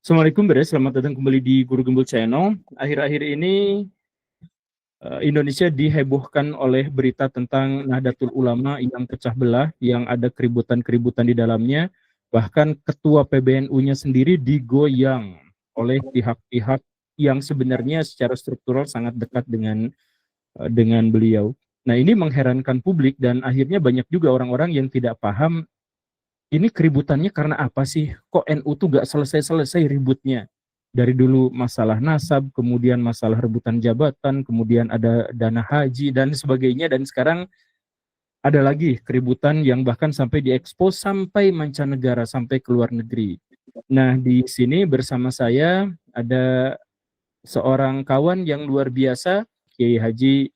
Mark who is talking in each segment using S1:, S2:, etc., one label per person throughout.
S1: Assalamualaikum Beres, selamat datang kembali di Guru Gembul Channel. Akhir-akhir ini Indonesia dihebohkan oleh berita tentang Nahdlatul Ulama yang pecah belah, yang ada keributan-keributan di dalamnya. Bahkan ketua PBNU-nya sendiri digoyang oleh pihak-pihak yang sebenarnya secara struktural sangat dekat dengan beliau. Nah, ini mengherankan publik dan akhirnya banyak juga orang-orang yang tidak paham ini keributannya karena apa sih? Kok NU tuh gak selesai-selesai ributnya? Dari dulu masalah nasab, kemudian masalah rebutan jabatan, kemudian ada dana haji dan sebagainya, dan sekarang ada lagi keributan yang bahkan sampai diekspos sampai mancanegara, sampai ke luar negeri. Nah, di sini bersama saya ada seorang kawan yang luar biasa, Kiai Haji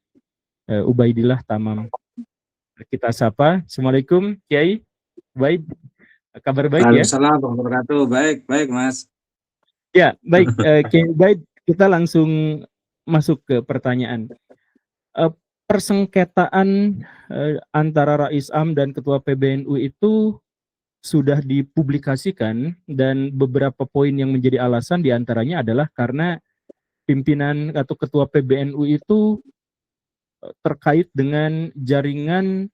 S1: Ubaidillah Tamam. Kita sapa. Assalamualaikum Kiai. Baik, kabar baik ya?
S2: Waalaikumsalam warahmatullahi wabarakatuh. Baik, baik Mas.
S1: Ya, baik. Baik, kita langsung masuk ke pertanyaan. Persengketaan antara Rais Am dan Ketua PBNU itu sudah dipublikasikan dan beberapa poin yang menjadi alasan diantaranya adalah karena pimpinan atau Ketua PBNU itu terkait dengan jaringan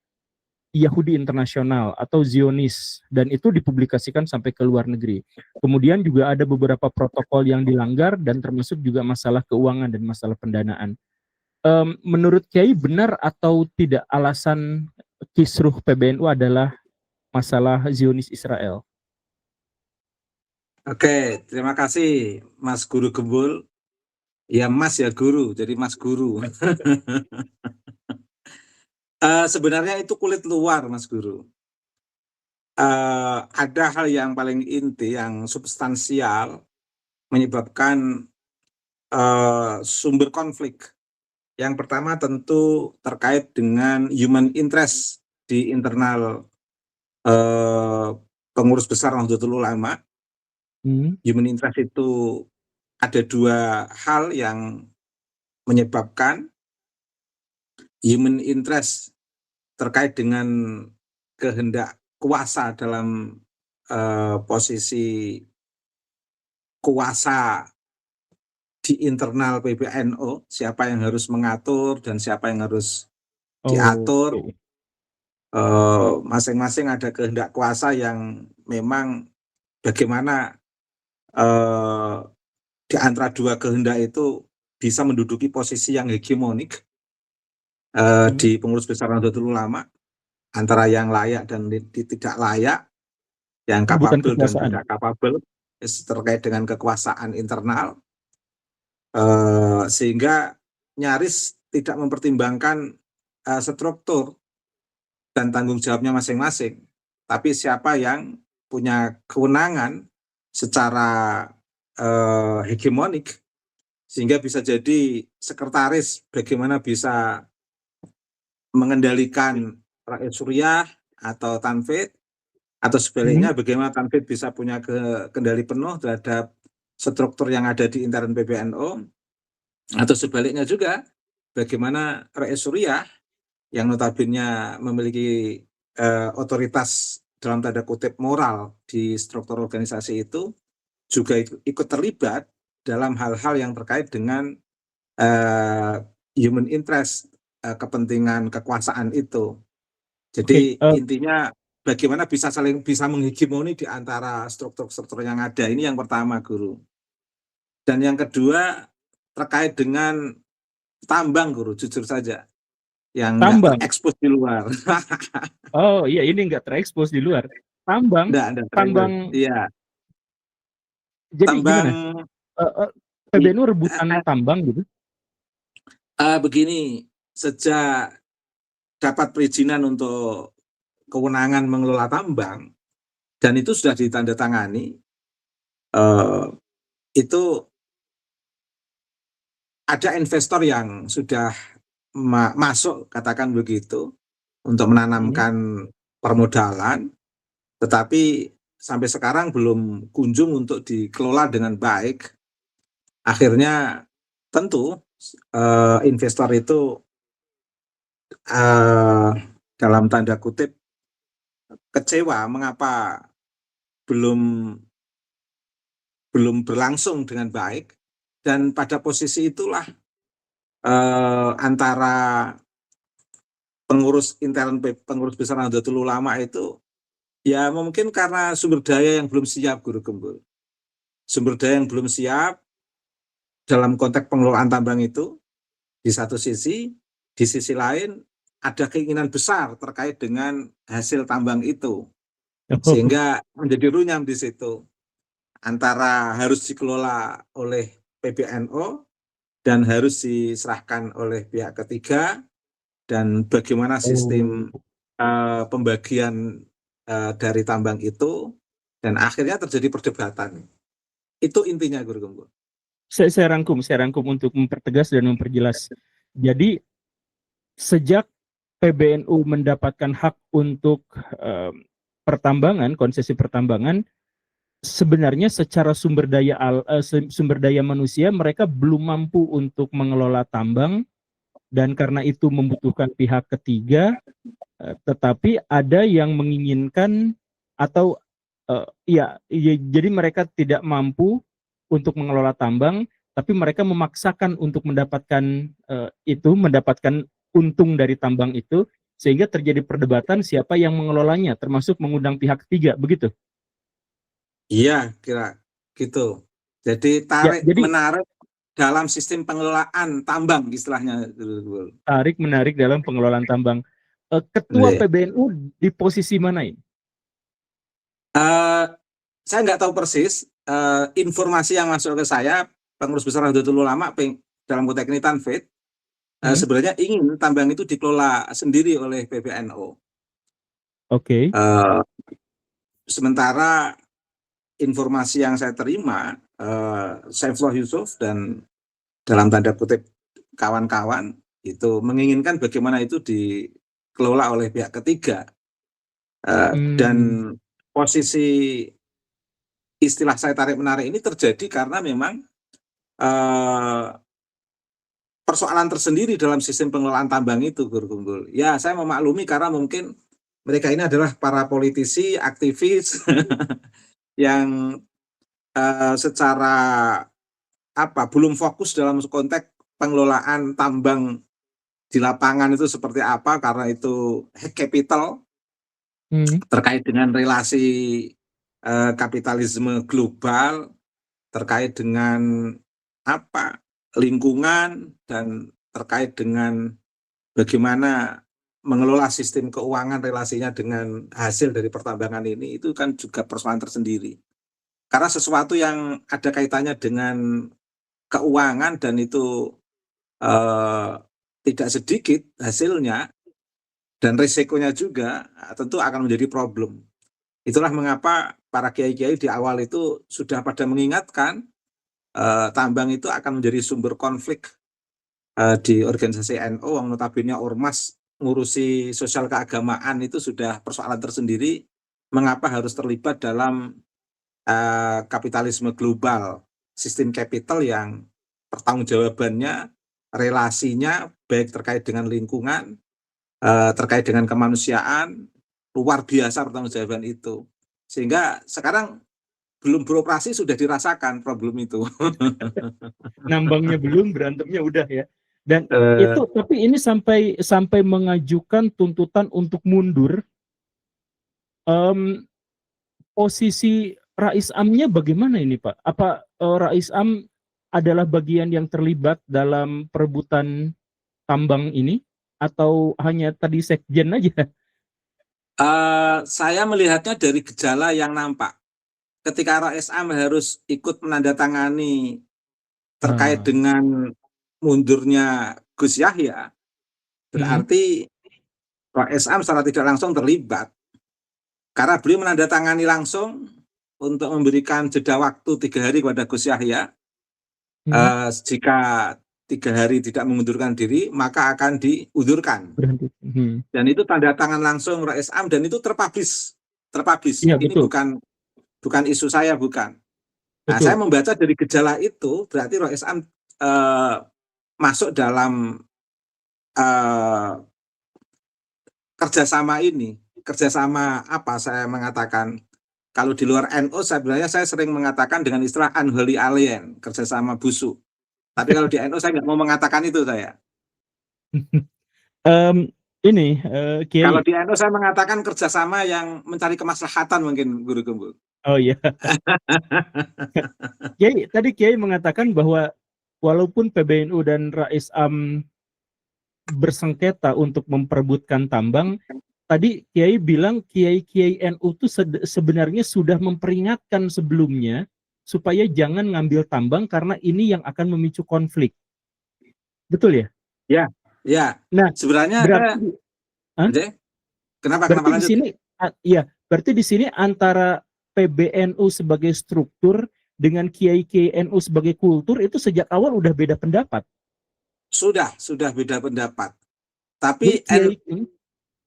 S1: Yahudi internasional atau Zionis, dan itu dipublikasikan sampai ke luar negeri. Kemudian juga ada beberapa protokol yang dilanggar dan termasuk juga masalah keuangan dan masalah pendanaan. Menurut Kiai, benar atau tidak alasan kisruh PBNU adalah masalah Zionis Israel?
S2: Oke, terima kasih Mas Guru Gembul. Ya Mas ya Guru, jadi Mas Guru. Sebenarnya itu kulit luar Mas Guru. Ada hal yang paling inti, yang substansial menyebabkan sumber konflik. Yang pertama tentu terkait dengan human interest di internal pengurus besar Nahdlatul Ulama. Human interest itu ada dua hal yang menyebabkan. Human interest terkait dengan kehendak kuasa dalam posisi kuasa di internal PBNU, siapa yang harus mengatur dan siapa yang harus diatur. Masing-masing ada kehendak kuasa yang memang bagaimana di antara dua kehendak itu bisa menduduki posisi yang hegemonik di pengurus besar Nahdlatul Ulama, antara yang layak dan tidak layak, yang kapabel dan tidak kapabel, terkait dengan kekuasaan internal, sehingga nyaris tidak mempertimbangkan struktur dan tanggung jawabnya masing-masing, tapi siapa yang punya kewenangan secara hegemonik, sehingga bisa jadi sekretaris bagaimana bisa mengendalikan rakyat Suriah atau Tanfid, atau sebaliknya bagaimana Tanfid bisa punya kendali penuh terhadap struktur yang ada di intern PBNU, atau sebaliknya juga bagaimana rakyat Suriah yang notabene memiliki otoritas dalam tanda kutip moral di struktur organisasi itu juga ikut terlibat dalam hal-hal yang terkait dengan human interest, kepentingan kekuasaan itu. Jadi intinya bagaimana bisa saling menghegemoni di antara struktur-struktur yang ada. Ini yang pertama, Guru. Dan yang kedua terkait dengan tambang, Guru, jujur saja, yang nggak terekspos di luar.
S1: Oh iya, ini nggak terekspos di luar. Tambang, tambang.
S2: Iya.
S1: Jadi
S2: tambang,
S1: gimana? PBNU rebutan tambang gitu?
S2: Begini, sejak dapat perizinan untuk kewenangan mengelola tambang, dan itu sudah ditandatangani, itu ada investor yang sudah masuk, katakan begitu, untuk menanamkan permodalan, tetapi sampai sekarang belum kunjung untuk dikelola dengan baik. Akhirnya tentu investor itu dalam tanda kutip kecewa mengapa belum belum berlangsung dengan baik, dan pada posisi itulah antara pengurus besar Nahdlatul Ulama itu ya mungkin karena sumber daya yang belum siap, Guru Gembul. Sumber daya yang belum siap dalam konteks pengelolaan tambang itu di satu sisi, di sisi lain ada keinginan besar terkait dengan hasil tambang itu, sehingga menjadi runyam di situ antara harus dikelola oleh PBNO dan harus diserahkan oleh pihak ketiga, dan bagaimana sistem pembagian dari tambang itu, dan akhirnya terjadi perdebatan. Itu intinya, Guru Gembul.
S1: Saya rangkum untuk mempertegas dan memperjelas. Jadi sejak PBNU mendapatkan hak untuk pertambangan, konsesi pertambangan, sebenarnya secara sumber daya manusia mereka belum mampu untuk mengelola tambang, dan karena itu membutuhkan pihak ketiga. Tetapi ada yang menginginkan atau jadi mereka tidak mampu untuk mengelola tambang, tapi mereka memaksakan untuk mendapatkan mendapatkan untung dari tambang itu, sehingga terjadi perdebatan siapa yang mengelolanya, termasuk mengundang pihak ketiga, begitu?
S2: Iya, kira gitu. Jadi
S1: Ya,
S2: tarik
S1: jadi
S2: menarik dalam sistem pengelolaan tambang istilahnya.
S1: tarik menarik dalam pengelolaan tambang. Ketua
S2: Iya.
S1: PBNU di posisi mana ini?
S2: Saya nggak tahu persis, informasi yang masuk ke saya, pengurus besar Nahdlatul Ulama dalam konteks ini Tanfit, sebenarnya ingin tambang itu dikelola sendiri oleh PBNO.
S1: Oke.
S2: Sementara informasi yang saya terima, Saifullah Yusuf dan dalam tanda kutip kawan-kawan itu menginginkan bagaimana itu dikelola oleh pihak ketiga. Dan posisi istilah saya tarik menarik ini terjadi karena memang persoalan tersendiri dalam sistem pengelolaan tambang itu, Guru Gembul. Ya, saya memaklumi karena mungkin mereka ini adalah para politisi, aktivis yang secara belum fokus dalam konteks pengelolaan tambang di lapangan itu seperti apa, karena itu capital terkait dengan relasi kapitalisme global, terkait dengan lingkungan, dan terkait dengan bagaimana mengelola sistem keuangan relasinya dengan hasil dari pertambangan ini, itu kan juga persoalan tersendiri. Karena sesuatu yang ada kaitannya dengan keuangan dan itu tidak sedikit hasilnya dan risikonya juga tentu akan menjadi problem. Itulah mengapa para kiai-kiai di awal itu sudah pada mengingatkan tambang itu akan menjadi sumber konflik di organisasi NU, yang notabene ormas ngurusi sosial keagamaan itu sudah persoalan tersendiri, mengapa harus terlibat dalam kapitalisme global, sistem capital yang pertanggungjawabannya, relasinya baik terkait dengan lingkungan, terkait dengan kemanusiaan, luar biasa pertanggungjawaban itu. Sehingga sekarang belum beroperasi sudah dirasakan problem itu.
S1: Nambangnya belum, berantemnya udah ya. Dan itu, tapi ini sampai mengajukan tuntutan untuk mundur. Posisi Rais Amnya bagaimana ini, Pak? Apa Rais Am adalah bagian yang terlibat dalam perebutan tambang ini, atau hanya tadi sekjen aja?
S2: Saya melihatnya dari gejala yang nampak. Ketika Rais Am harus ikut menandatangani terkait dengan mundurnya Gus Yahya, berarti Rais Am secara tidak langsung terlibat. Karena beliau menandatangani langsung untuk memberikan jeda waktu 3 hari kepada Gus Yahya. Jika 3 hari tidak mengundurkan diri, maka akan diundurkan. Dan itu tanda tangan langsung Rais Am, dan itu terpublish.
S1: Ya,
S2: Ini
S1: betul.
S2: bukan isu saya, bukan. Nah, saya membaca dari gejala itu, berarti Rais Am masuk dalam kerjasama ini. Kerjasama apa saya mengatakan? Kalau di luar NU sebenarnya saya sering mengatakan dengan istilah unholy alien, kerjasama busuk. Tapi kalau di NU saya nggak mau mengatakan itu saya.
S1: Ini
S2: Kalau
S1: Kiai.
S2: di NU saya mengatakan kerjasama yang mencari kemaslahatan mungkin Guru Gembul.
S1: Oh iya. Kiai tadi Kiai mengatakan bahwa walaupun PBNU dan Rais Am bersengketa untuk memperebutkan tambang, tadi Kiai bilang Kiai NU itu sebenarnya sudah memperingatkan sebelumnya supaya jangan ngambil tambang karena ini yang akan memicu konflik. Betul ya?
S2: Ya, ya.
S1: Nah,
S2: Sebenarnya
S1: berarti
S2: kenapa
S1: berarti di
S2: lanjut?
S1: sini ya, berarti di sini antara PBNU sebagai struktur dengan Kiai NU sebagai kultur itu sejak awal udah beda pendapat.
S2: Sudah beda pendapat.
S1: Jadi
S2: Tapi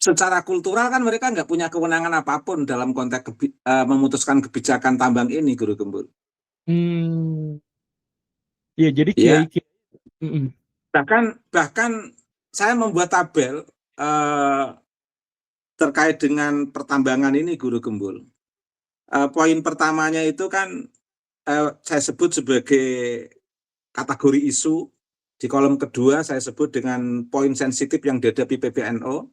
S2: secara kultural kan mereka nggak punya kewenangan apapun dalam konteks memutuskan kebijakan tambang ini, Guru Gembul.
S1: Ya, jadi
S2: Ya.
S1: Kiai.
S2: Bahkan saya membuat tabel terkait dengan pertambangan ini, Guru Gembul. Poin pertamanya itu kan saya sebut sebagai kategori isu. Di kolom kedua saya sebut dengan poin sensitif yang dihadapi PBNU.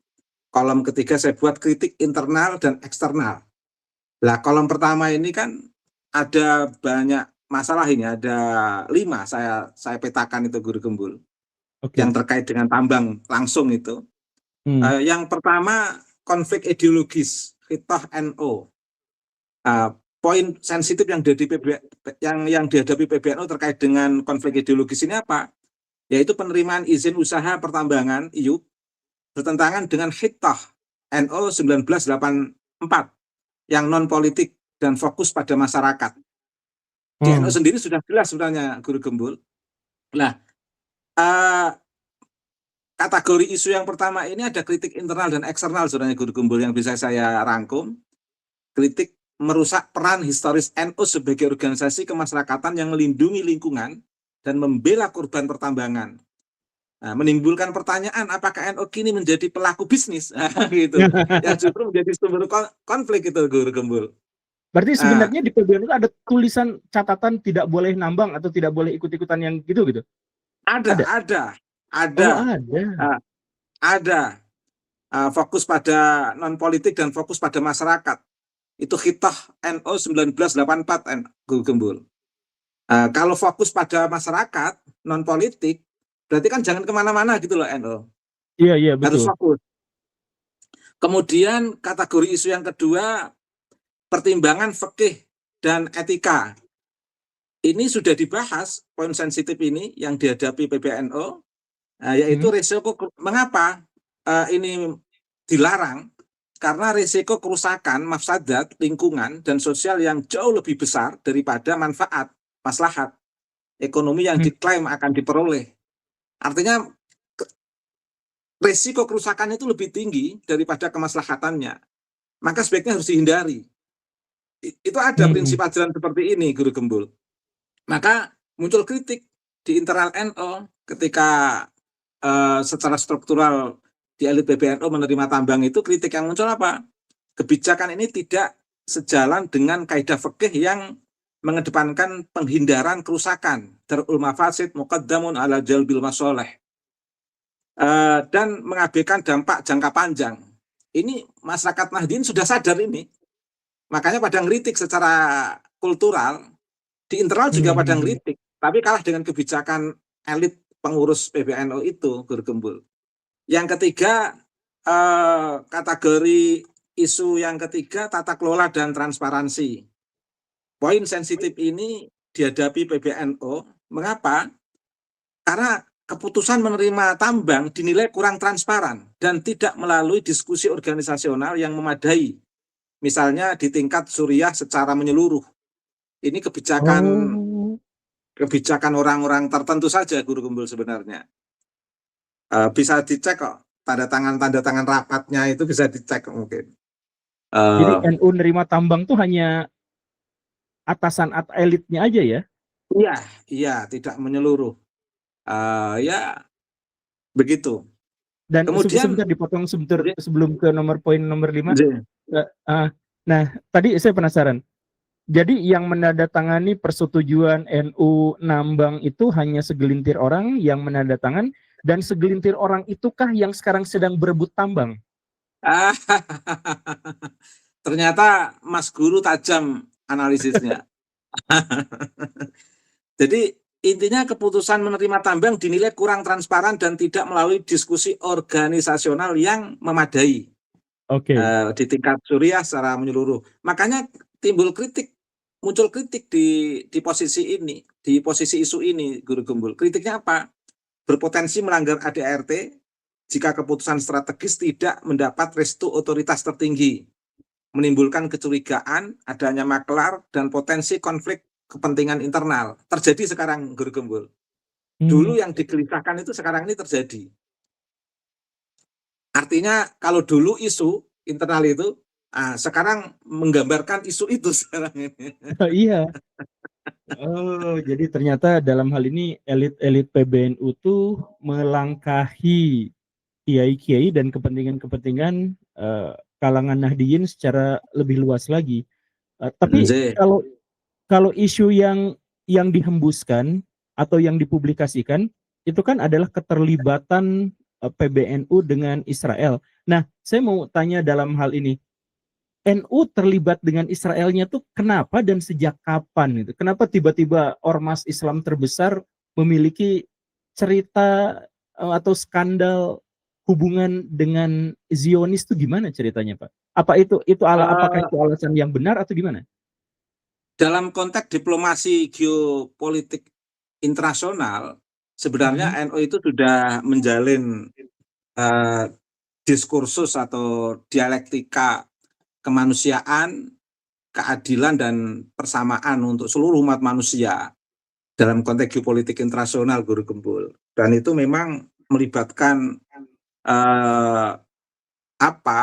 S2: Kolom ketiga saya buat kritik internal dan eksternal. Nah, kolom pertama ini kan ada banyak masalah ini, ada 5 saya petakan itu, Guru Gembul. Okay. Yang terkait dengan tambang langsung itu. Yang pertama konflik ideologis, khitah NU. Poin sensitif yang dihadapi PBNU terkait dengan konflik ideologis ini apa? Yaitu penerimaan izin usaha pertambangan IUP bertentangan dengan khitah NU 1984 yang non politik dan fokus pada masyarakat. Di NU sendiri sudah jelas sebenarnya, Guru Gembul. Nah, kategori isu yang pertama ini ada kritik internal dan eksternal sebenarnya, Guru Gembul, yang bisa saya rangkum. Kritik merusak peran historis NU sebagai organisasi kemasyarakatan yang melindungi lingkungan dan membela korban pertambangan. Nah, menimbulkan pertanyaan apakah NU kini menjadi pelaku bisnis, gitu, yang justru menjadi sumber konflik itu, Guru Gembul.
S1: Berarti sebenarnya di PBNU ada tulisan catatan tidak boleh nambang atau tidak boleh ikut-ikutan yang gitu?
S2: Ada. Fokus pada non politik dan fokus pada masyarakat. Itu khitah NU 1984, Guru Gembul. Kalau fokus pada masyarakat non politik, berarti kan jangan kemana-mana gitu loh NU.
S1: Iya betul.
S2: Harus fokus. Kemudian kategori isu yang kedua, pertimbangan fikih dan etika. Ini sudah dibahas, poin sensitif ini yang dihadapi PBNU, yaitu risiko. Mengapa ini dilarang? Karena risiko kerusakan, mafsadat, lingkungan, dan sosial yang jauh lebih besar daripada manfaat, maslahat, ekonomi yang diklaim akan diperoleh. Artinya risiko kerusakan itu lebih tinggi daripada kemaslahatannya. Maka sebaiknya harus dihindari. Itu ada prinsip ajaran seperti ini, Guru Gembul. Maka muncul kritik di internal NU ketika secara struktural di elit PBNU menerima tambang itu. Kritik yang muncul apa? Kebijakan ini tidak sejalan dengan kaidah fikih yang mengedepankan penghindaran kerusakan, darul mafasid muqaddamun ala jalbil masoleh, dan mengabaikan dampak jangka panjang. Ini masyarakat Nahdien sudah sadar ini, makanya pada ngeritik secara kultural. Di internal juga pada ngeritik, tapi kalah dengan kebijakan elit pengurus PBNU itu, Guru Gembul. Yang ketiga, kategori isu yang ketiga, tata kelola dan transparansi. Poin sensitif ini dihadapi PBNU. Mengapa? Karena keputusan menerima tambang dinilai kurang transparan dan tidak melalui diskusi organisasional yang memadai. Misalnya di tingkat Suriah secara menyeluruh. Ini kebijakan orang-orang tertentu saja, Guru Gembul, sebenarnya. Bisa dicek kok, tanda tangan rapatnya itu bisa dicek mungkin.
S1: Jadi NU nerima tambang tuh hanya atasan atau elitnya aja ya?
S2: Iya, tidak menyeluruh. Ya, begitu.
S1: Dan kemudian sebentar dipotong sebentar sebelum ke poin nomor 5. Nah, tadi saya penasaran. Jadi yang menandatangani persetujuan NU nambang itu hanya segelintir orang yang menandatangan, dan segelintir orang itukah yang sekarang sedang berebut tambang?
S2: Ah, ternyata Mas Guru tajam analisisnya. Jadi intinya keputusan menerima tambang dinilai kurang transparan dan tidak melalui diskusi organisasional yang memadai
S1: Oke.
S2: di tingkat Suriah secara menyeluruh. Makanya muncul kritik di posisi ini, di posisi isu ini, Guru Gembul. Kritiknya apa? Berpotensi melanggar ADART jika keputusan strategis tidak mendapat restu otoritas tertinggi, menimbulkan kecurigaan, adanya maklar, dan potensi konflik kepentingan internal. Terjadi sekarang, Guru Gembul. Dulu yang digelisahkan itu sekarang ini terjadi. Artinya kalau dulu isu internal itu, sekarang menggambarkan isu itu sekarang ini.
S1: Iya. Oh, jadi ternyata dalam hal ini elit-elit PBNU tuh melangkahi kiai-kiai dan kepentingan-kepentingan kalangan Nahdliyin secara lebih luas lagi. Tapi kalau kalau isu yang dihembuskan atau yang dipublikasikan itu kan adalah keterlibatan PBNU dengan Israel. Nah, saya mau tanya dalam hal ini, NU terlibat dengan Israelnya tuh kenapa dan sejak kapan itu? Kenapa tiba-tiba ormas Islam terbesar memiliki cerita atau skandal hubungan dengan Zionis itu gimana ceritanya, Pak? Apakah itu alasan yang benar atau gimana?
S2: Dalam konteks diplomasi geopolitik internasional, sebenarnya NU itu sudah menjalin diskursus atau dialektika kemanusiaan, keadilan, dan persamaan untuk seluruh umat manusia dalam konteks geopolitik internasional, Guru Gembul. Dan itu memang melibatkan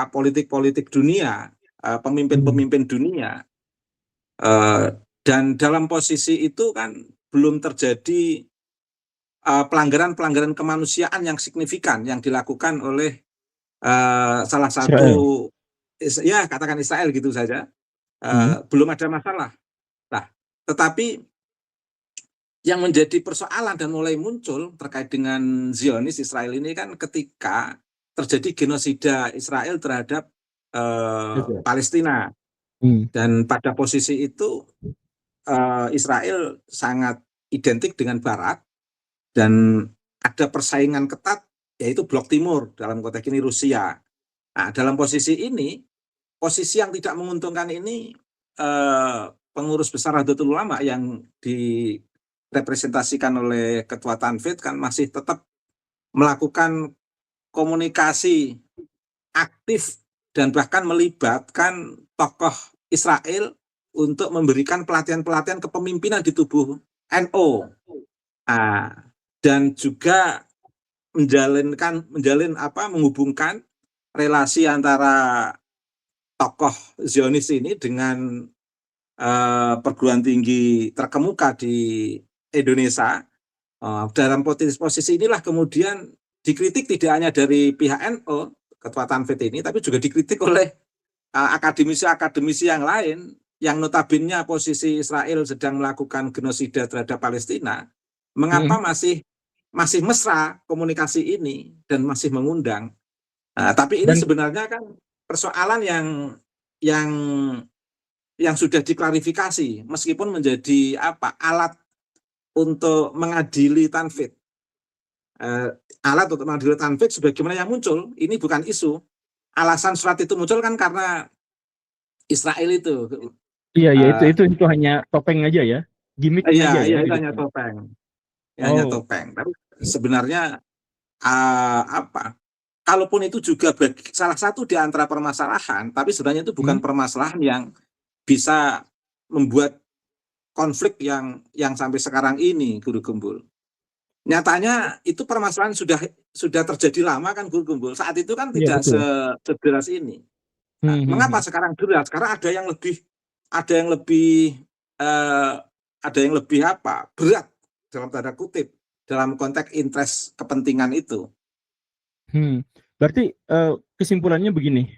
S2: politik-politik dunia, pemimpin-pemimpin dunia. Dan dalam posisi itu kan belum terjadi pelanggaran-pelanggaran kemanusiaan yang signifikan yang dilakukan oleh salah satu Israel. Ya katakan Israel gitu saja, belum ada masalah. Nah, tetapi yang menjadi persoalan dan mulai muncul terkait dengan Zionis Israel ini kan ketika terjadi genosida Israel terhadap Palestina. Dan pada posisi itu Israel sangat identik dengan Barat dan ada persaingan ketat yaitu Blok Timur, dalam konteks ini Rusia. Nah, dalam posisi ini, posisi yang tidak menguntungkan ini pengurus besar Nahdlatul Ulama yang direpresentasikan oleh Ketua Tanfid kan masih tetap melakukan komunikasi aktif dan bahkan melibatkan tokoh Israel untuk memberikan pelatihan-pelatihan kepemimpinan di tubuh NU. Dan juga menghubungkan relasi antara tokoh Zionis ini dengan perguruan tinggi terkemuka di Indonesia. Dalam posisi inilah kemudian dikritik tidak hanya dari pihak NU, Ketua Tanfid ini, tapi juga dikritik oleh akademisi-akademisi yang lain yang notabene posisi Israel sedang melakukan genosida terhadap Palestina. Mengapa masih mesra komunikasi ini dan masih mengundang? Tapi ini sebenarnya kan persoalan yang sudah diklarifikasi meskipun menjadi alat untuk mengadili Tanfid. Alat untuk mengadili Tanfid sebagaimana yang muncul ini bukan isu. Alasan surat itu muncul kan karena Israel itu.
S1: Iya, itu hanya topeng aja ya, gimmicknya aja ya.
S2: Iya, itu hanya topeng. Hanya topeng. Tapi sebenarnya kalaupun itu juga salah satu di antara permasalahan, tapi sebenarnya itu bukan permasalahan yang bisa membuat konflik yang sampai sekarang ini, Guru Gembul. Nyatanya itu permasalahan sudah terjadi lama kan, Guru Gembul. Saat itu kan tidak sederas ini. Mengapa sekarang deras? Karena ada yang lebih berat dalam tanda kutip dalam konteks interest kepentingan itu.
S1: Berarti kesimpulannya begini,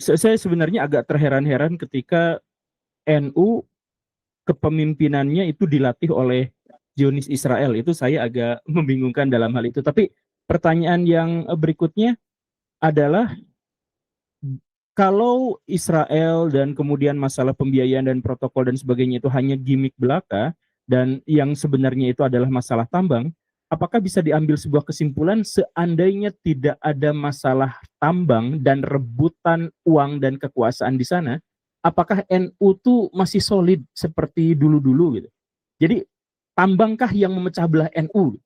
S1: Saya sebenarnya agak terheran-heran ketika NU kepemimpinannya itu dilatih oleh Zionis Israel. Itu saya agak membingungkan dalam hal itu. Tapi pertanyaan yang berikutnya adalah, kalau Israel dan kemudian masalah pembiayaan dan protokol dan sebagainya itu hanya gimmick belaka, dan yang sebenarnya itu adalah masalah tambang, apakah bisa diambil sebuah kesimpulan seandainya tidak ada masalah tambang dan rebutan uang dan kekuasaan di sana, apakah NU tuh masih solid seperti dulu-dulu gitu? Jadi tambangkah yang memecah belah NU?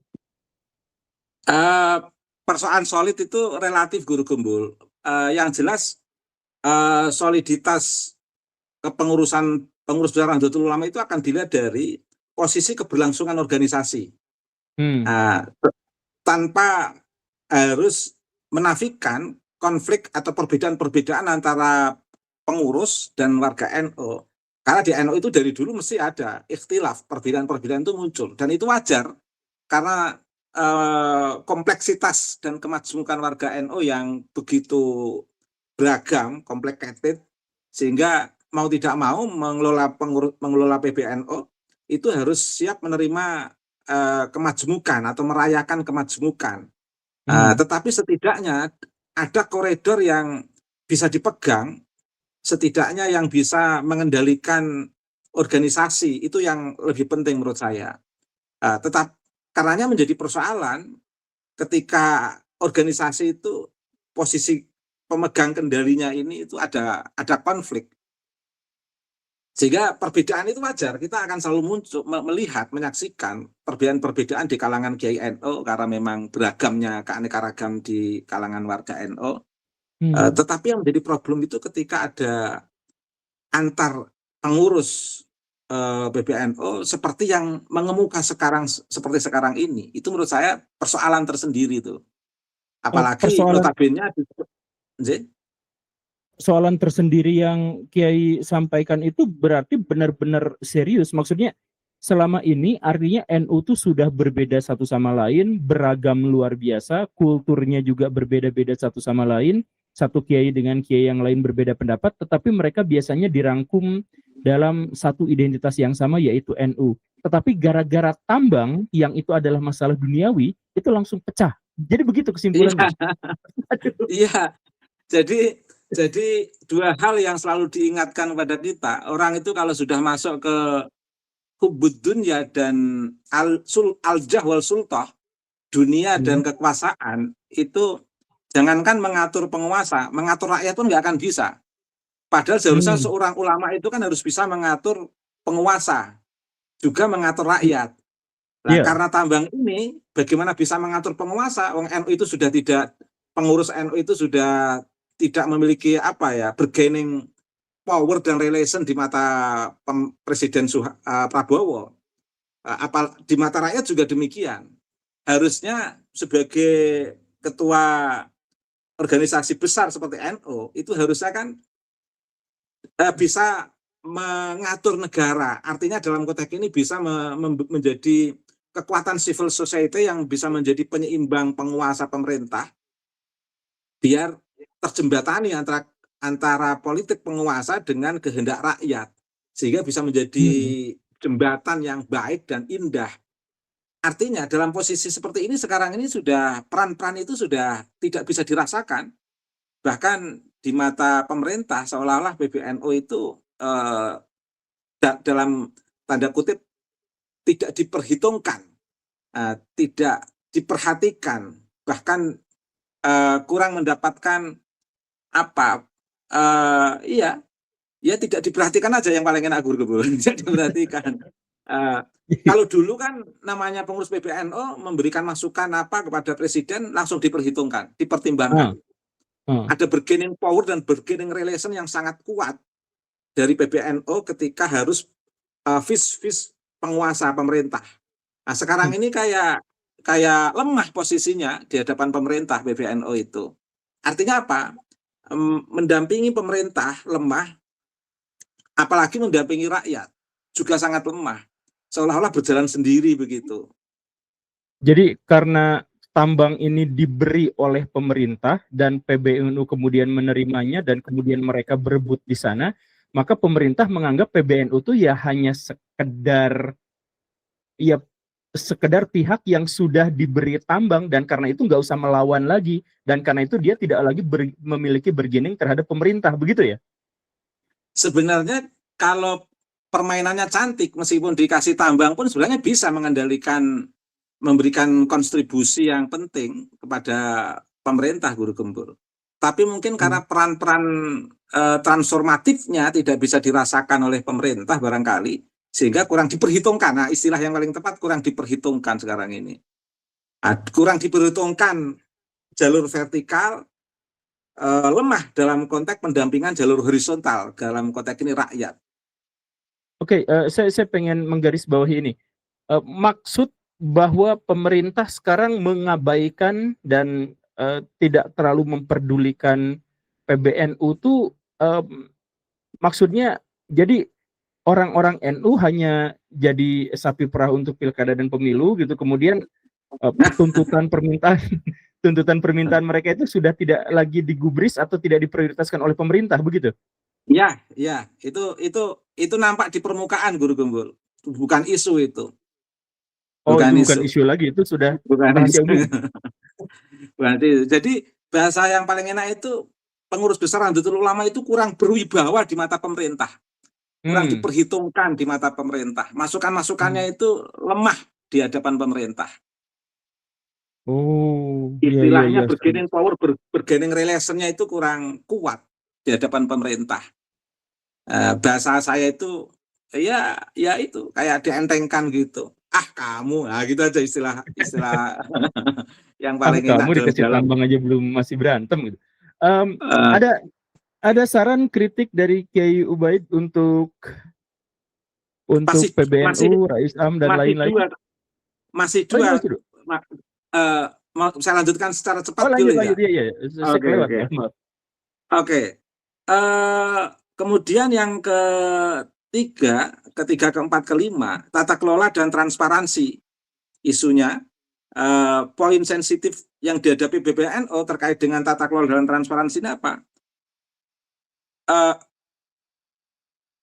S2: Persoalan solid itu relatif, Guru Gembul. Yang jelas soliditas pengurus besar Nahdlatul Ulama itu akan dilihat dari posisi keberlangsungan organisasi. Tanpa harus menafikan konflik atau perbedaan-perbedaan antara pengurus dan warga NU. Karena di NU itu dari dulu mesti ada ikhtilaf, perbedaan-perbedaan itu muncul. Dan itu wajar, karena kompleksitas dan kemajmukan warga NU yang begitu beragam, complicated, sehingga mau tidak mau mengelola PBNU itu harus siap menerima kemajmukan atau merayakan kemajmukan. Tetapi setidaknya ada koridor yang bisa dipegang, setidaknya yang bisa mengendalikan organisasi, itu yang lebih penting menurut saya. Tetap karenanya menjadi persoalan ketika organisasi itu posisi pemegang kendalinya ini itu ada konflik. Sehingga perbedaan itu wajar, kita akan selalu muncul melihat, menyaksikan perbedaan-perbedaan di kalangan Kiai NU karena memang beragamnya keanekaragam di kalangan warga NU. Tetapi yang menjadi problem itu ketika ada antar pengurus PBNU seperti yang mengemuka seperti sekarang ini, itu menurut saya persoalan tersendiri itu. Apalagi notabene
S1: persoalan tersendiri yang Kiai sampaikan itu berarti benar-benar serius. Maksudnya selama ini artinya NU itu sudah berbeda satu sama lain, beragam luar biasa, kulturnya juga berbeda-beda satu sama lain, satu kiai dengan kiai yang lain berbeda pendapat, tetapi mereka biasanya dirangkum dalam satu identitas yang sama, yaitu NU. Tetapi gara-gara tambang yang itu adalah masalah duniawi, itu langsung pecah. Jadi begitu kesimpulannya.
S2: Iya, jadi dua hal yang selalu diingatkan pada kita, orang itu kalau sudah masuk ke hubbud dunya dan al-jah wal sultah, dunia dan kekuasaan, itu jangankan mengatur penguasa, mengatur rakyat pun nggak akan bisa. Padahal seharusnya seorang ulama itu kan harus bisa mengatur penguasa, juga mengatur rakyat. Nah, karena tambang ini, bagaimana bisa mengatur penguasa? NU itu sudah tidak, pengurus NU itu sudah tidak memiliki bargaining power dan relation di mata Presiden Prabowo. Di mata rakyat juga demikian. Harusnya sebagai ketua organisasi besar seperti NU, itu harusnya kan bisa mengatur negara. Artinya dalam konteks ini bisa menjadi kekuatan civil society yang bisa menjadi penyeimbang penguasa pemerintah, biar terjembatani antara politik penguasa dengan kehendak rakyat, sehingga bisa menjadi jembatan yang baik dan indah. Artinya dalam posisi seperti ini sekarang ini sudah peran-peran itu sudah tidak bisa dirasakan. Bahkan di mata pemerintah seolah-olah PBNU itu dalam tanda kutip tidak diperhitungkan, tidak diperhatikan, bahkan kurang mendapatkan tidak diperhatikan aja yang paling enak, Guru. Tidak diperhatikan. Kalau dulu kan namanya pengurus PBNU memberikan masukan kepada presiden langsung diperhitungkan, dipertimbangkan. Ada bargaining power dan bargaining relation yang sangat kuat dari PBNU ketika harus vis penguasa pemerintah. Nah, sekarang ini kayak lemah posisinya di hadapan pemerintah PBNU itu. Artinya apa? Mendampingi pemerintah lemah, apalagi mendampingi rakyat juga sangat lemah. Seolah-olah berjalan sendiri begitu.
S1: Jadi karena tambang ini diberi oleh pemerintah dan PBNU kemudian menerimanya dan kemudian mereka berebut di sana, maka pemerintah menganggap PBNU itu ya hanya sekedar pihak yang sudah diberi tambang dan karena itu nggak usah melawan lagi dan karena itu dia tidak lagi memiliki bargaining terhadap pemerintah, begitu ya?
S2: Sebenarnya kalau permainannya cantik, meskipun dikasih tambang pun sebenarnya bisa memberikan kontribusi yang penting kepada pemerintah, Guru Gembul. Tapi mungkin karena peran-peran transformatifnya tidak bisa dirasakan oleh pemerintah barangkali, sehingga kurang diperhitungkan. Nah, istilah yang paling tepat kurang diperhitungkan sekarang ini. Kurang diperhitungkan jalur vertikal, lemah dalam konteks pendampingan jalur horizontal, dalam konteks ini rakyat.
S1: Oke, saya pengen menggarisbawahi ini. Maksud bahwa pemerintah sekarang mengabaikan dan tidak terlalu memperdulikan PBNU itu maksudnya jadi orang-orang NU hanya jadi sapi perah untuk pilkada dan pemilu gitu, kemudian tuntutan permintaan mereka itu sudah tidak lagi digubris atau tidak diprioritaskan oleh pemerintah, begitu?
S2: Ya, itu nampak di permukaan, Guru Gembul. Bukan isu itu.
S1: Oh, itu bukan isu lagi, itu sudah rahasia umum.
S2: Jadi bahasa yang paling enak itu pengurus besar Nahdlatul Ulama itu kurang berwibawa di mata pemerintah, kurang diperhitungkan di mata pemerintah. Masukan-masukannya itu lemah di hadapan pemerintah.
S1: Oh,
S2: istilahnya
S1: iya.
S2: bargaining power, bargaining relation-nya itu kurang kuat di hadapan pemerintah. Bahasa saya itu ya itu kayak dientengkan gitu. Kamu, gitu aja istilah yang paling enak
S1: kamu dikasih tambang aja belum masih berantem gitu. Ada saran kritik dari Kiai Ubaid untuk PBNU, Rais Am dan lain-lain?
S2: Masih dua. Saya lanjutkan secara cepat
S1: dulu ya.
S2: Oke. Kemudian yang ketiga, keempat, kelima, tata kelola dan transparansi isunya. Poin sensitif yang dihadapi PBNU terkait dengan tata kelola dan transparansi ini apa?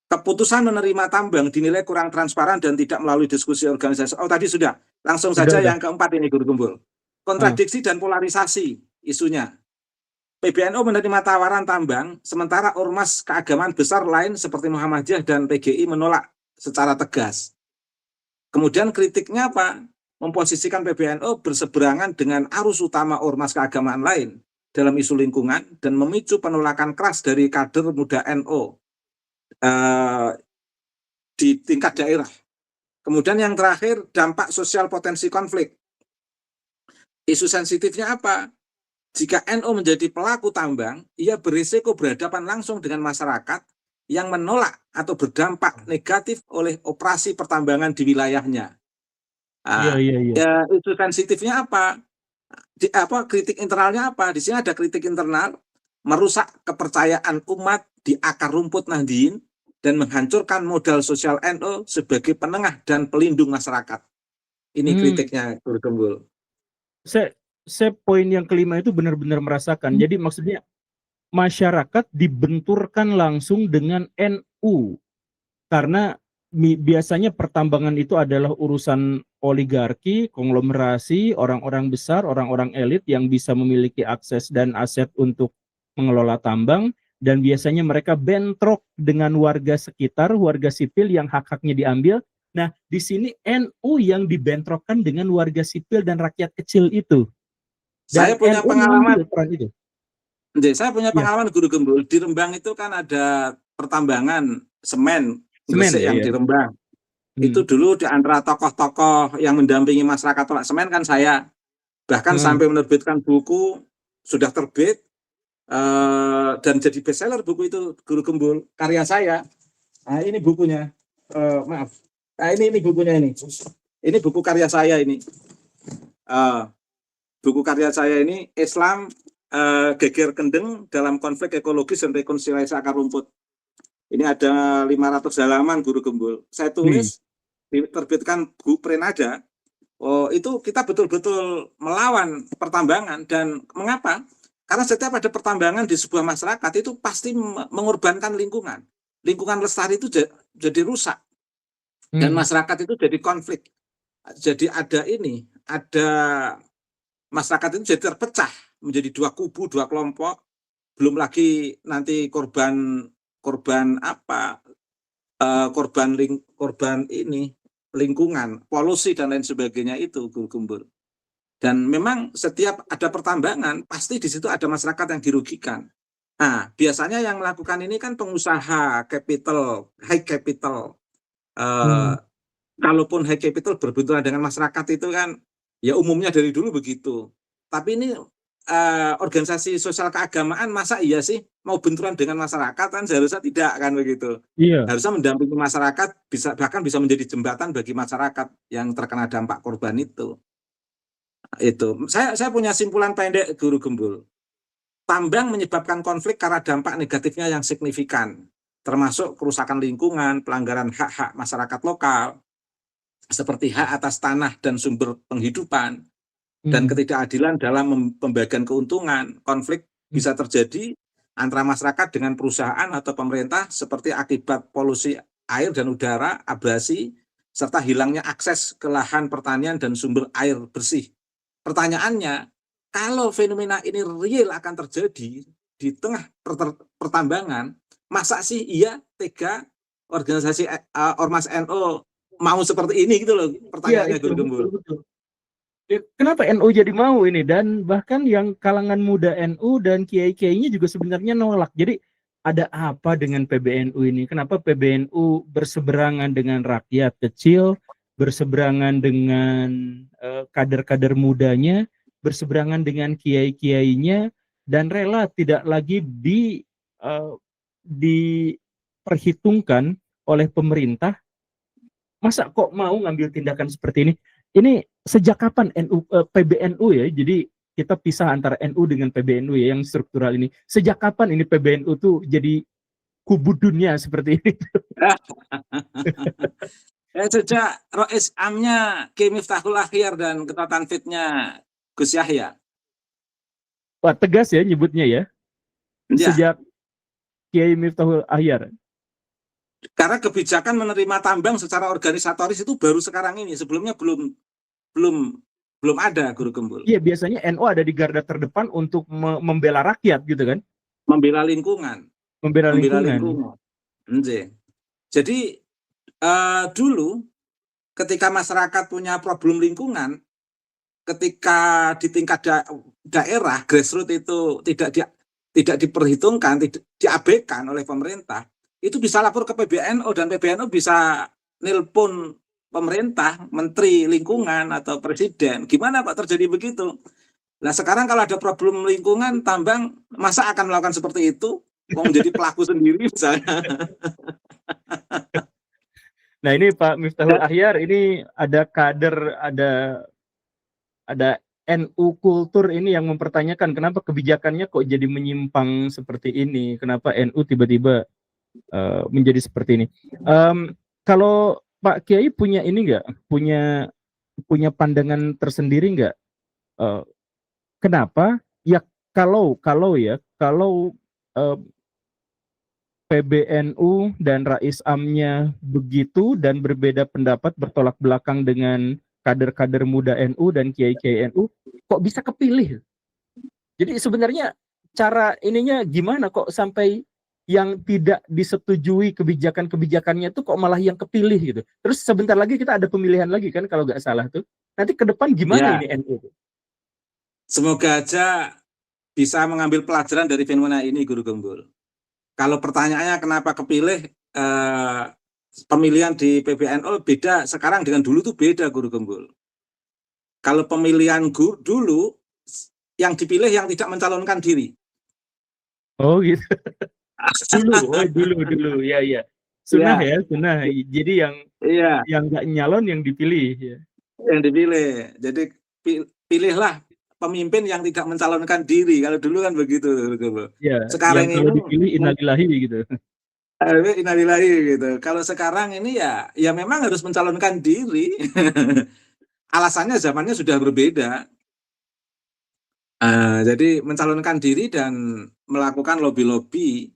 S2: Keputusan menerima tambang dinilai kurang transparan dan tidak melalui diskusi organisasi. Tadi sudah. Langsung saja yang keempat ini, Guru Gembul. Kontradiksi dan polarisasi isunya. PBNU menerima tawaran tambang, sementara ormas keagamaan besar lain seperti Muhammadiyah dan PGI menolak secara tegas. Kemudian kritiknya apa? Memposisikan PBNU berseberangan dengan arus utama ormas keagamaan lain dalam isu lingkungan dan memicu penolakan keras dari kader muda NU di tingkat daerah. Kemudian yang terakhir, dampak sosial potensi konflik. Isu sensitifnya apa? Jika NU menjadi pelaku tambang, ia berisiko berhadapan langsung dengan masyarakat yang menolak atau berdampak negatif oleh operasi pertambangan di wilayahnya. Ya, isu sensitifnya apa? Kritik internalnya apa? Di sini ada kritik internal, merusak kepercayaan umat di akar rumput Nahdien dan menghancurkan modal sosial NU sebagai penengah dan pelindung masyarakat. Ini kritiknya, Guru Gembul.
S1: Saya poin yang kelima itu benar-benar merasakan. Jadi maksudnya masyarakat dibenturkan langsung dengan NU karena biasanya pertambangan itu adalah urusan oligarki, konglomerasi, orang-orang besar, orang-orang elit yang bisa memiliki akses dan aset untuk mengelola tambang dan biasanya mereka bentrok dengan warga sekitar, warga sipil yang hak-haknya diambil. Nah, di sini NU yang dibentrokkan dengan warga sipil dan rakyat kecil itu.
S2: Dan saya punya pengalaman
S1: itu.
S2: Saya punya pengalaman, Guru Gembul. Di Rembang itu kan ada pertambangan semen yang di Rembang. Itu dulu di antara tokoh-tokoh yang mendampingi masyarakat tolak semen kan saya. Bahkan sampai menerbitkan buku, sudah terbit dan jadi bestseller buku itu, Guru Gembul, karya saya. Nah, ini bukunya. Maaf. Nah, ini bukunya ini. Ini buku karya saya ini. Buku karya saya ini Islam geger kendeng dalam konflik ekologis dan rekonsiliasi akar rumput. Ini ada 500 halaman, Guru Gembul. Saya tulis, diterbitkan buku Prenada Oh, itu kita betul-betul melawan pertambangan. Dan mengapa? Karena setiap ada pertambangan di sebuah masyarakat itu pasti mengorbankan lingkungan. Lingkungan lestari itu jadi rusak dan masyarakat itu jadi konflik. Jadi ada masyarakat itu jadi terpecah menjadi dua kubu, dua kelompok. Belum lagi nanti korban lingkungan, polusi dan lain sebagainya itu, Guru Gembul. Dan memang setiap ada pertambangan pasti di situ ada masyarakat yang dirugikan. Nah, biasanya yang melakukan ini kan pengusaha capital, high capital. Kalaupun high capital berbenturan dengan masyarakat itu kan ya umumnya dari dulu begitu. Tapi ini organisasi sosial keagamaan masa iya sih mau benturan dengan masyarakat? Kan seharusnya tidak kan begitu.
S1: Iya.
S2: Harusnya mendampingi masyarakat, bahkan bisa menjadi jembatan bagi masyarakat yang terkena dampak korban itu. Itu saya punya simpulan pendek, Guru Gembul. Tambang menyebabkan konflik karena dampak negatifnya yang signifikan, termasuk kerusakan lingkungan, pelanggaran hak-hak masyarakat lokal, seperti hak atas tanah dan sumber penghidupan, dan ketidakadilan dalam pembagian keuntungan. Konflik bisa terjadi antara masyarakat dengan perusahaan atau pemerintah seperti akibat polusi air dan udara, abrasi, serta hilangnya akses ke lahan pertanian dan sumber air bersih. Pertanyaannya, kalau fenomena ini real akan terjadi di tengah pertambangan, masa sih iya tega organisasi Ormas NU mau seperti ini gitu loh pertanyaannya, Guru Gembul.
S1: Kenapa NU jadi mau ini, dan bahkan yang kalangan muda NU dan kiai-kiainya juga sebenarnya nolak. Jadi ada apa dengan PBNU ini? Kenapa PBNU berseberangan dengan rakyat kecil, berseberangan dengan kader-kader mudanya, berseberangan dengan kiai-kiainya, dan rela tidak lagi diperhitungkan oleh pemerintah? Masa kok mau ngambil tindakan seperti ini? Ini sejak kapan PBNU ya? Jadi kita pisah antara NU dengan PBNU ya, yang struktural ini. Sejak kapan ini PBNU tuh jadi kubu dunia seperti ini?
S2: Sejak Rois Amnya Kiai Miftahul Akhyar dan Ketua Tanfidnya Gus Yahya.
S1: Wah, tegas ya nyebutnya ya.
S2: Ya.
S1: Sejak Kiai Miftahul Akhyar.
S2: Karena kebijakan menerima tambang secara organisatoris itu baru sekarang ini. Sebelumnya belum ada, Guru Gembul.
S1: Iya, biasanya NU ada di garda terdepan untuk membela rakyat gitu kan?
S2: Membela lingkungan.
S1: Membela lingkungan.
S2: Jadi dulu ketika masyarakat punya problem lingkungan, ketika di tingkat daerah grassroots itu tidak diperhitungkan, tidak diabaikan oleh pemerintah, itu bisa lapor ke PBNU dan PBNU bisa nelpon pemerintah, menteri lingkungan atau presiden. Gimana Pak terjadi begitu? Nah sekarang kalau ada problem lingkungan tambang, masa akan melakukan seperti itu? Mau menjadi pelaku sendiri misalnya.
S1: Nah ini Pak Miftahul Akhyar, ini ada kader, ada NU kultur ini yang mempertanyakan kenapa kebijakannya kok jadi menyimpang seperti ini, kenapa NU tiba-tiba menjadi seperti ini. Kalau Pak Kiai punya ini nggak, punya pandangan tersendiri nggak? Kenapa? Ya kalau PBNU dan Rais Amnya begitu dan berbeda pendapat, bertolak belakang dengan kader-kader muda NU dan kiai-kiai NU, kok bisa kepilih? Jadi sebenarnya cara ininya gimana kok sampai yang tidak disetujui kebijakan-kebijakannya tuh kok malah yang kepilih gitu. Terus sebentar lagi kita ada pemilihan lagi kan kalau nggak salah tuh. Nanti ke depan gimana ini NU?
S2: Semoga aja bisa mengambil pelajaran dari fenomena ini, Guru Gembul. Kalau pertanyaannya kenapa kepilih, pemilihan di PBNU beda sekarang dengan dulu tuh beda, Guru Gembul. Kalau pemilihan dulu yang dipilih yang tidak mencalonkan diri.
S1: Oh gitu. Dulu ya. Sunah ya, sunah. Jadi yang nggak nyalon yang dipilih ya.
S2: Yang dipilih. Jadi pilihlah pemimpin yang tidak mencalonkan diri. Kalau dulu kan begitu.
S1: Ya,
S2: sekarang
S1: yang kalau dipilih innalillahi gitu.
S2: Innalillahi gitu. Kalau sekarang ini ya memang harus mencalonkan diri. alasannya zamannya sudah berbeda. Jadi mencalonkan diri dan melakukan lobby-lobby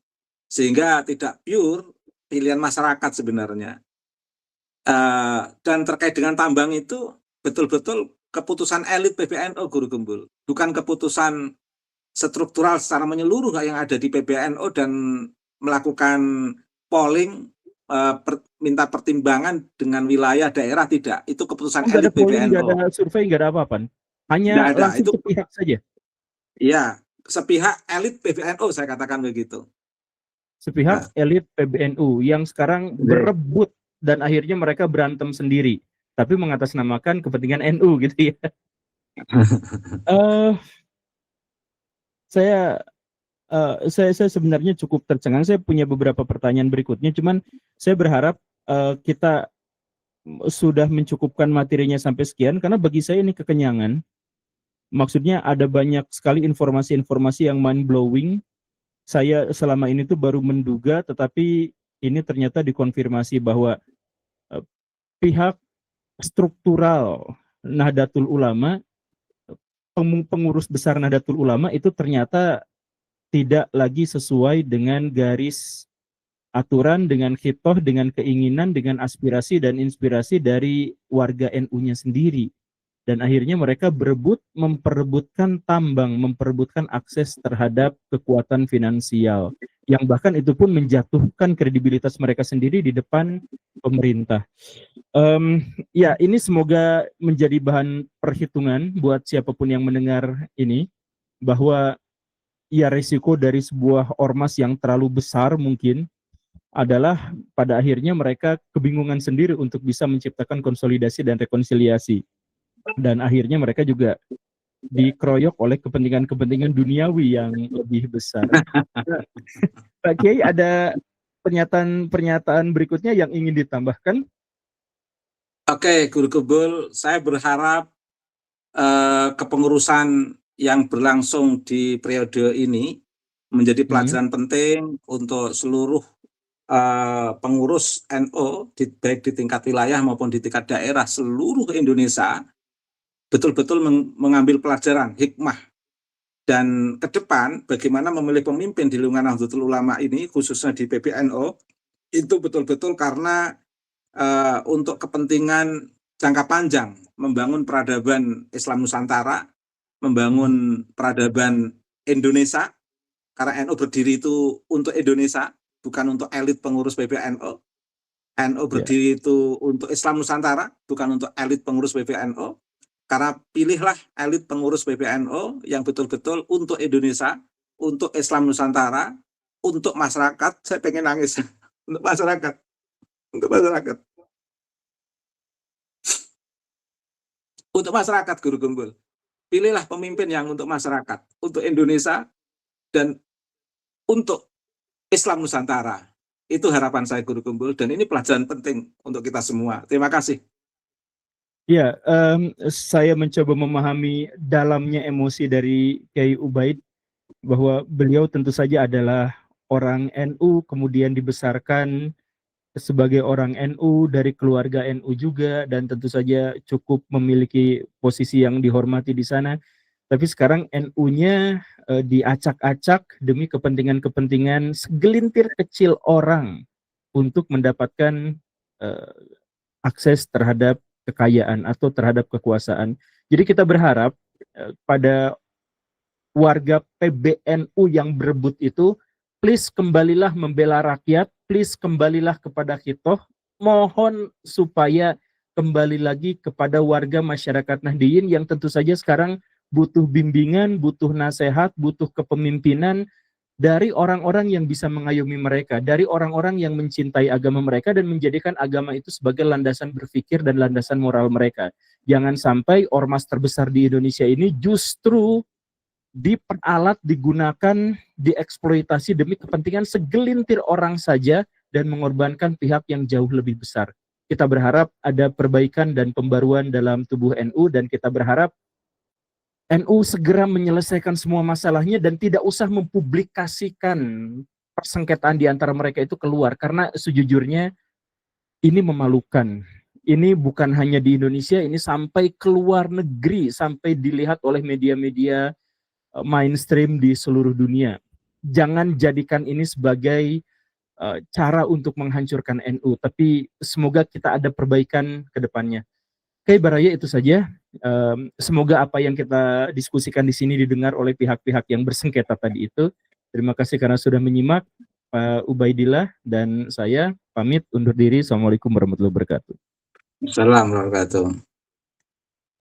S2: sehingga tidak pure pilihan masyarakat sebenarnya. Dan terkait dengan tambang itu betul-betul keputusan elit PBNU, Guru Gembul, bukan keputusan struktural secara menyeluruh yang ada di PBNU dan melakukan polling, minta pertimbangan dengan wilayah daerah, tidak. Itu keputusan
S1: Nggak ada
S2: elit
S1: polling, nggak
S2: PBNU.
S1: ada survei, nggak ada apa-apa.
S2: Tidak
S1: Hanya
S2: ada.
S1: langsung
S2: Itu
S1: sepihak saja.
S2: ya sepihak elit PBNU, saya katakan begitu.
S1: Sepihak elit PBNU yang sekarang berebut dan akhirnya mereka berantem sendiri, tapi mengatasnamakan kepentingan NU gitu ya. Saya sebenarnya cukup tercengang. Saya punya beberapa pertanyaan berikutnya, cuman saya berharap kita sudah mencukupkan materinya sampai sekian, karena bagi saya ini kekenyangan. Maksudnya ada banyak sekali informasi-informasi yang mind-blowing. Saya selama ini tuh baru menduga, tetapi ini ternyata dikonfirmasi bahwa pihak struktural Nahdlatul Ulama, pengurus besar Nahdlatul Ulama itu ternyata tidak lagi sesuai dengan garis aturan, dengan khitoh, dengan keinginan, dengan aspirasi dan inspirasi dari warga NU-nya sendiri. Dan akhirnya mereka berebut, memperebutkan tambang, memperebutkan akses terhadap kekuatan finansial, yang bahkan itu pun menjatuhkan kredibilitas mereka sendiri di depan pemerintah. Ya, ini semoga menjadi bahan perhitungan buat siapapun yang mendengar ini, bahwa ya risiko dari sebuah ormas yang terlalu besar mungkin adalah pada akhirnya mereka kebingungan sendiri untuk bisa menciptakan konsolidasi dan rekonsiliasi. Dan akhirnya mereka juga dikeroyok oleh kepentingan-kepentingan duniawi yang lebih besar. Pak Kiai, ada pernyataan berikutnya yang ingin ditambahkan?
S2: Oke, Guru Gembul, saya berharap kepengurusan yang berlangsung di periode ini menjadi pelajaran penting untuk seluruh pengurus NU, baik di tingkat wilayah maupun di tingkat daerah seluruh Indonesia, betul-betul mengambil pelajaran, hikmah, dan ke depan bagaimana memilih pemimpin di lingkungan Nahdlatul Ulama ini, khususnya di PBNU, itu betul-betul karena untuk kepentingan jangka panjang, membangun peradaban Islam Nusantara, membangun peradaban Indonesia, karena NU berdiri itu untuk Indonesia, bukan untuk elit pengurus PBNU. NU berdiri itu untuk Islam Nusantara, bukan untuk elit pengurus PBNU. Karena pilihlah elit pengurus PBNU yang betul-betul untuk Indonesia, untuk Islam Nusantara, untuk masyarakat. Saya pengen nangis. Untuk masyarakat. Untuk masyarakat. Untuk masyarakat, Guru Gembul. Pilihlah pemimpin yang untuk masyarakat, untuk Indonesia, dan untuk Islam Nusantara. Itu harapan saya, Guru Gembul, dan ini pelajaran penting untuk kita semua. Terima kasih.
S1: Ya, saya mencoba memahami dalamnya emosi dari Kiai Ubaid, bahwa beliau tentu saja adalah orang NU, kemudian dibesarkan sebagai orang NU, dari keluarga NU juga, dan tentu saja cukup memiliki posisi yang dihormati di sana. Tapi sekarang NU-nya diacak-acak demi kepentingan-kepentingan segelintir kecil orang untuk mendapatkan akses terhadap kekayaan atau terhadap kekuasaan. Jadi kita berharap pada warga PBNU yang berebut itu, please kembalilah membela rakyat, please kembalilah kepada khitoh, mohon supaya kembali lagi kepada warga masyarakat Nahdliyin yang tentu saja sekarang butuh bimbingan, butuh nasihat, butuh kepemimpinan dari orang-orang yang bisa mengayomi mereka, dari orang-orang yang mencintai agama mereka dan menjadikan agama itu sebagai landasan berpikir dan landasan moral mereka. Jangan sampai ormas terbesar di Indonesia ini justru diperalat, digunakan, dieksploitasi demi kepentingan segelintir orang saja dan mengorbankan pihak yang jauh lebih besar. Kita berharap ada perbaikan dan pembaruan dalam tubuh NU, dan kita berharap NU segera menyelesaikan semua masalahnya dan tidak usah mempublikasikan persengketaan di antara mereka itu keluar, karena sejujurnya ini memalukan. ini bukan hanya di Indonesia, ini sampai ke luar negeri, sampai dilihat oleh media-media mainstream di seluruh dunia. Jangan jadikan ini sebagai cara untuk menghancurkan NU, tapi semoga kita ada perbaikan ke depannya. Oke, Baraya, itu saja. Semoga apa yang kita diskusikan di sini didengar oleh pihak-pihak yang bersengketa tadi itu. Terima kasih karena sudah menyimak. Pak Ubaidillah dan saya pamit undur diri. Assalamualaikum warahmatullahi wabarakatuh.
S2: Assalamualaikum warahmatullahi wabarakatuh.